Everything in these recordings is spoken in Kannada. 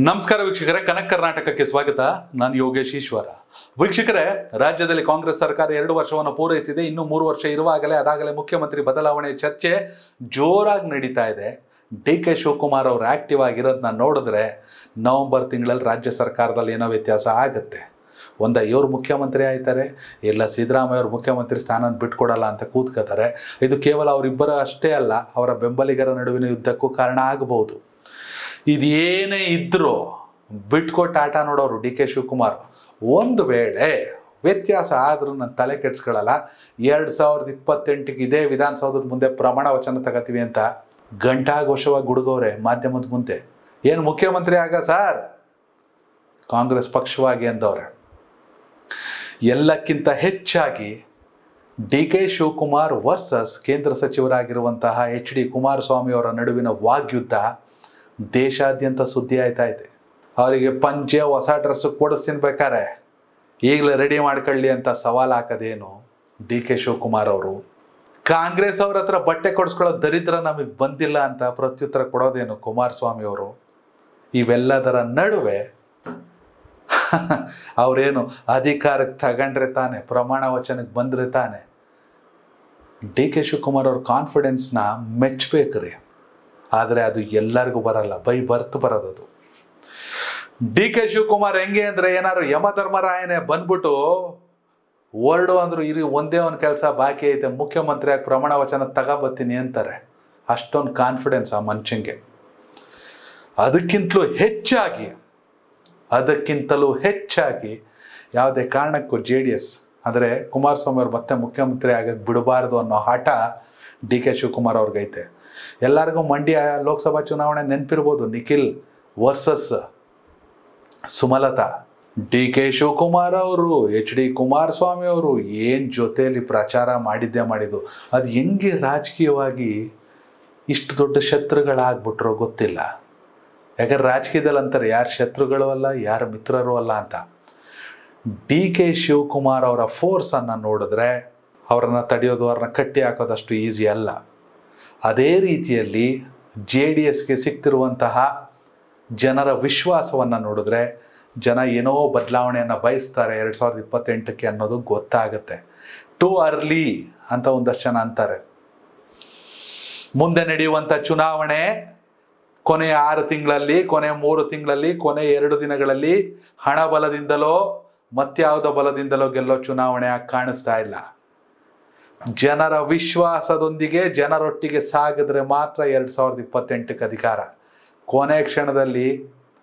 ನಮಸ್ಕಾರ ವೀಕ್ಷಕರೇ, ಕನಕ್ ಕರ್ನಾಟಕಕ್ಕೆ ಸ್ವಾಗತ. ನಾನು ಯೋಗೇಶ್ ಈಶ್ವರ. ವೀಕ್ಷಕರೇ, ರಾಜ್ಯದಲ್ಲಿ ಕಾಂಗ್ರೆಸ್ ಸರ್ಕಾರ 2 ವರ್ಷವನ್ನು ಪೂರೈಸಿದೆ. ಇನ್ನು 3 ವರ್ಷ ಇರುವಾಗಲೇ ಅದಾಗಲೇ ಮುಖ್ಯಮಂತ್ರಿ ಬದಲಾವಣೆ ಚರ್ಚೆ ಜೋರಾಗಿ ನಡೀತಾ ಇದೆ. ಡಿ.ಕೆ. ಶಿವಕುಮಾರ್ ಅವರು ಆಕ್ಟಿವ್ ಆಗಿರೋದನ್ನ ನೋಡಿದ್ರೆ ನವೆಂಬರ್ ತಿಂಗಳಲ್ಲಿ ರಾಜ್ಯ ಸರ್ಕಾರದಲ್ಲಿ ಏನೋ ವ್ಯತ್ಯಾಸ ಆಗುತ್ತೆ. ಇವರು ಮುಖ್ಯಮಂತ್ರಿ ಆಯ್ತಾರೆ, ಇಲ್ಲ ಸಿದ್ದರಾಮಯ್ಯ ಅವರು ಮುಖ್ಯಮಂತ್ರಿ ಸ್ಥಾನ ಬಿಟ್ಕೊಡಲ್ಲ ಅಂತ ಕೂತ್ಕೋತಾರೆ. ಇದು ಕೇವಲ ಅವರಿಬ್ಬರ ಅಷ್ಟೇ ಅಲ್ಲ, ಅವರ ಬೆಂಬಲಿಗರ ನಡುವಿನ ಯುದ್ಧಕ್ಕೂ ಕಾರಣ ಆಗಬಹುದು. ಇದೇನೇ ಇದ್ರೂ ಬಿಟ್ಕೊಟ್ಟು ಆಟ ನೋಡೋರು ಡಿ.ಕೆ. ಶಿವಕುಮಾರ್. ಒಂದು ವೇಳೆ ವ್ಯತ್ಯಾಸ ಆದ್ರೂ ನನ್ನ ತಲೆ ಕೆಡ್ಸ್ಕೊಳ್ಳಲ್ಲ. 2028ಕ್ಕೆ ಇದೇ ವಿಧಾನಸೌಧದ ಮುಂದೆ ಪ್ರಮಾಣ ವಚನ ತಗೋತೀವಿ ಅಂತ ಘಂಟಾಘೋಷವಾಗಿ ಗುಡುಗವ್ರೆ ಮಾಧ್ಯಮದ ಮುಂದೆ. ಏನು ಮುಖ್ಯಮಂತ್ರಿ ಆಗ ಸರ್, ಕಾಂಗ್ರೆಸ್ ಪಕ್ಷವಾಗಿ ಅಂದವ್ರೆ. ಎಲ್ಲಕ್ಕಿಂತ ಹೆಚ್ಚಾಗಿ ಡಿ.ಕೆ. ಶಿವಕುಮಾರ್ ವರ್ಸಸ್ ಕೇಂದ್ರ ಸಚಿವರಾಗಿರುವಂತಹ ಎಚ್.ಡಿ. ಕುಮಾರಸ್ವಾಮಿ ಅವರ ನಡುವಿನ ವಾಗ್ಯುದ್ಧ ದೇಶಾದ್ಯಂತ ಸುದ್ದಿ ಆಯ್ತಾ ಇದೆ. ಅವರಿಗೆ ಪಂಚೆ ಹೊಸ ಡ್ರೆಸ್ ಕೊಡಿಸ್ತೀನಿ ಬೇಕಾರೆ ಈಗಲೇ ರೆಡಿ ಮಾಡ್ಕೊಳ್ಳಿ ಅಂತ ಸವಾಲು ಹಾಕೋದೇನು ಡಿ.ಕೆ. ಶಿವಕುಮಾರ್ ಅವರು. ಕಾಂಗ್ರೆಸ್ ಅವ್ರ ಹತ್ರ ಬಟ್ಟೆ ಕೊಡಿಸ್ಕೊಳ್ಳೋ ದರಿದ್ರ ನಮಗೆ ಬಂದಿಲ್ಲ ಅಂತ ಪ್ರತ್ಯುತ್ತರ ಕೊಡೋದೇನು ಕುಮಾರಸ್ವಾಮಿ ಅವರು. ಇವೆಲ್ಲದರ ನಡುವೆ ಅವರೇನು ಅಧಿಕಾರಕ್ಕೆ ತಗೊಂಡ್ರೆ ತಾನೆ, ಪ್ರಮಾಣ ವಚನಕ್ಕೆ ಬಂದರೆ ತಾನೆ ಡಿ.ಕೆ. ಶಿವಕುಮಾರ್ ಅವ್ರ ಕಾನ್ಫಿಡೆನ್ಸ್ನ ಮೆಚ್ಚಬೇಕ್ರಿ. ಆದರೆ ಅದು ಎಲ್ಲರಿಗೂ ಬರಲ್ಲ, ಬೈ ಬರ್ತ್ ಬರೋದದು. ಡಿ.ಕೆ. ಶಿವಕುಮಾರ್ ಹೆಂಗೆ ಅಂದರೆ, ಏನಾದ್ರು ಯಮಧರ್ಮರಾಯನೇ ಬಂದ್ಬಿಟ್ಟು ವರ್ಡು ಅಂದ್ರು ಇರಿ ಒಂದೇ ಒಂದು ಕೆಲಸ ಬಾಕಿ ಐತೆ, ಮುಖ್ಯಮಂತ್ರಿಯಾಗಿ ಪ್ರಮಾಣ ವಚನ ತಗೋಬತ್ತೀನಿ ಅಂತಾರೆ. ಅಷ್ಟೊಂದು ಕಾನ್ಫಿಡೆನ್ಸ್ ಆ ಮನುಷ್ಯಂಗೆ. ಅದಕ್ಕಿಂತಲೂ ಹೆಚ್ಚಾಗಿ ಯಾವುದೇ ಕಾರಣಕ್ಕೂ JDS ಅಂದರೆ ಕುಮಾರಸ್ವಾಮಿ ಅವ್ರು ಮತ್ತೆ ಮುಖ್ಯಮಂತ್ರಿ ಆಗಕ್ಕೆ ಬಿಡಬಾರ್ದು ಅನ್ನೋ ಹಠ ಡಿ.ಕೆ. ಶಿವಕುಮಾರ್ ಅವ್ರಿಗೈತೆ. ಎಲ್ಲರಿಗೂ ಮಂಡ್ಯ ಲೋಕಸಭಾ ಚುನಾವಣೆ ನೆನಪಿರ್ಬೋದು, ನಿಖಿಲ್ ವರ್ಸಸ್ ಸುಮಲತಾ. ಡಿ.ಕೆ. ಶಿವಕುಮಾರ್ ಅವರು ಎಚ್.ಡಿ. ಕುಮಾರಸ್ವಾಮಿ ಅವರು ಏನು ಜೊತೆಯಲ್ಲಿ ಪ್ರಚಾರ ಮಾಡಿದ್ದು, ಅದು ಹೆಂಗೆ ರಾಜಕೀಯವಾಗಿ ಇಷ್ಟು ದೊಡ್ಡ ಶತ್ರುಗಳಾಗ್ಬಿಟ್ರೋ ಗೊತ್ತಿಲ್ಲ. ಯಾಕಂದ್ರೆ ರಾಜಕೀಯದಲ್ಲಿ ಅಂತಾರೆ ಯಾರು ಶತ್ರುಗಳು ಅಲ್ಲ, ಯಾರು ಮಿತ್ರರು ಅಲ್ಲ ಅಂತ. ಡಿ.ಕೆ. ಶಿವಕುಮಾರ್ ಅವರ ಫೋರ್ಸನ್ನು ನೋಡಿದ್ರೆ ಅವರನ್ನು ತಡೆಯೋದು, ಅವ್ರನ್ನ ಕಟ್ಟಿ ಹಾಕೋದಷ್ಟು ಈಸಿ ಅಲ್ಲ. ಅದೇ ರೀತಿಯಲ್ಲಿ JDSಗೆ ಸಿಗ್ತಿರುವಂತಹ ಜನರ ವಿಶ್ವಾಸವನ್ನು ನೋಡಿದ್ರೆ ಜನ ಏನೋ ಬದಲಾವಣೆಯನ್ನು ಬಯಸ್ತಾರೆ 2028ಕ್ಕೆ ಅನ್ನೋದು ಗೊತ್ತಾಗುತ್ತೆ. ಟು ಅರ್ಲಿ ಅಂತ ಒಂದಷ್ಟು ಜನ ಅಂತಾರೆ. ಮುಂದೆ ನಡೆಯುವಂಥ ಚುನಾವಣೆ ಕೊನೆಯ 6 ತಿಂಗಳಲ್ಲಿ, ಕೊನೆಯ 3 ತಿಂಗಳಲ್ಲಿ, ಕೊನೆಯ 2 ದಿನಗಳಲ್ಲಿ ಹಣ ಬಲದಿಂದಲೋ ಮತ್ಯಾವುದೋ ಬಲದಿಂದಲೋ ಗೆಲ್ಲೋ ಚುನಾವಣೆ ಕಾಣಿಸ್ತಾ ಇಲ್ಲ. ಜನರ ವಿಶ್ವಾಸದೊಂದಿಗೆ ಜನರೊಟ್ಟಿಗೆ ಸಾಗಿದ್ರೆ ಮಾತ್ರ 2028ಕ್ಕೆ ಅಧಿಕಾರ. ಕೊನೆ ಕ್ಷಣದಲ್ಲಿ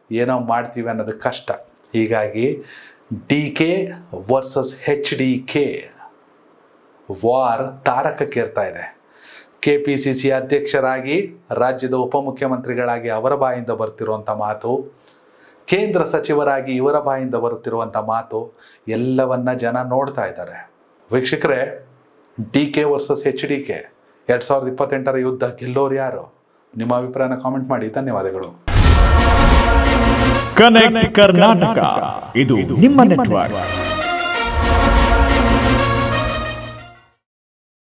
ಏನೋ ಮಾಡ್ತೀವಿ ಅನ್ನೋದು ಕಷ್ಟ. ಹೀಗಾಗಿ ಡಿ.ಕೆ. ವರ್ಸಸ್ HDK ವಾರ್ ತಾರಕಕ್ಕೇರ್ತಾ ಇದೆ. KPCC ಅಧ್ಯಕ್ಷರಾಗಿ, ರಾಜ್ಯದ ಉಪಮುಖ್ಯಮಂತ್ರಿಗಳಾಗಿ ಅವರ ಬಾಯಿಂದ ಬರ್ತಿರುವಂಥ ಮಾತು, ಕೇಂದ್ರ ಸಚಿವರಾಗಿ ಇವರ ಬಾಯಿಂದ ಬರುತ್ತಿರುವಂಥ ಮಾತು ಎಲ್ಲವನ್ನ ಜನ ನೋಡ್ತಾ ಇದ್ದಾರೆ. ವೀಕ್ಷಕರೇ, ಡಿ.ಕೆ. ವರ್ಸಸ್ HDK 2028ರ ಯುದ್ಧ ಗೆಲ್ಲೋರು ಯಾರು? ನಿಮ್ಮ ಅಭಿಪ್ರಾಯನ ಕಾಮೆಂಟ್ ಮಾಡಿ. ಧನ್ಯವಾದಗಳು. ಕನೆಕ್ಟ್ ಕರ್ನಾಟಕ, ಇದು ನಿಮ್ಮ ನೆಟ್ವರ್ಕ್.